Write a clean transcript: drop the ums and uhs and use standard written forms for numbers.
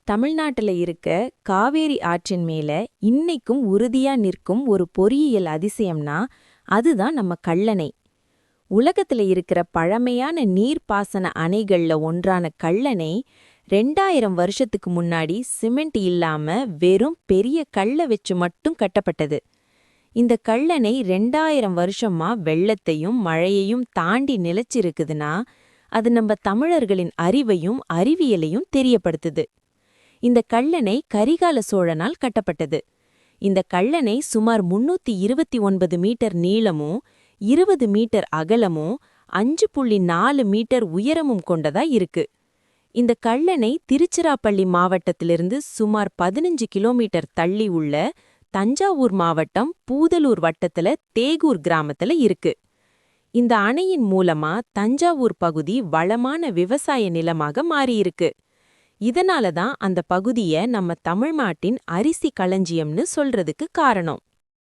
தமிழ்நாட்டுல இருக்க காவேரி ஆற்றின் மேல இன்னைக்கும் உறுதியா நிற்கும் ஒரு பொறியியல் அதிசயம்னா அதுதான் நம்ம கல்லணை. உலகத்துல இருக்கிற பழமையான நீர்ப்பாசன அணைகள்ல ஒன்றான கல்லணை 2000 வருஷத்துக்கு முன்னாடி சிமெண்ட் இல்லாம வெறும் பெரிய கல்ல வச்சு மட்டும் கட்டப்பட்டது. இந்த கல்லணை 2000 வருஷமா வெள்ளத்தையும் மழையையும் தாண்டி நிலைச்சிருக்குதுன்னா அது நம்ம தமிழர்களின் அறிவையும் அறிவியலையும் தெரியப்படுத்துது. இந்த கல்லணை கரிகால சோழனால் கட்டப்பட்டது. இந்த கல்லணை சுமார் 329 மீட்டர் நீளமும் 20 மீட்டர் அகலமும் 5.4 மீட்டர் உயரமும் கொண்டதா இருக்கு. இந்த கல்லணை திருச்சிராப்பள்ளி மாவட்டத்திலிருந்து சுமார் 15 கிலோமீட்டர் தள்ளி உள்ள தஞ்சாவூர் மாவட்டம் பூதலூர் வட்டத்துல தேகூர் கிராமத்துல இருக்கு. இந்த அணையின் மூலமா தஞ்சாவூர் பகுதி வளமான விவசாய நிலமாக மாறியிருக்கு. இதனால தான் அந்த பகுதிய நம்ம தமிழ்நாட்டின் அரிசி களஞ்சியம்னு சொல்றதுக்கு காரணம்.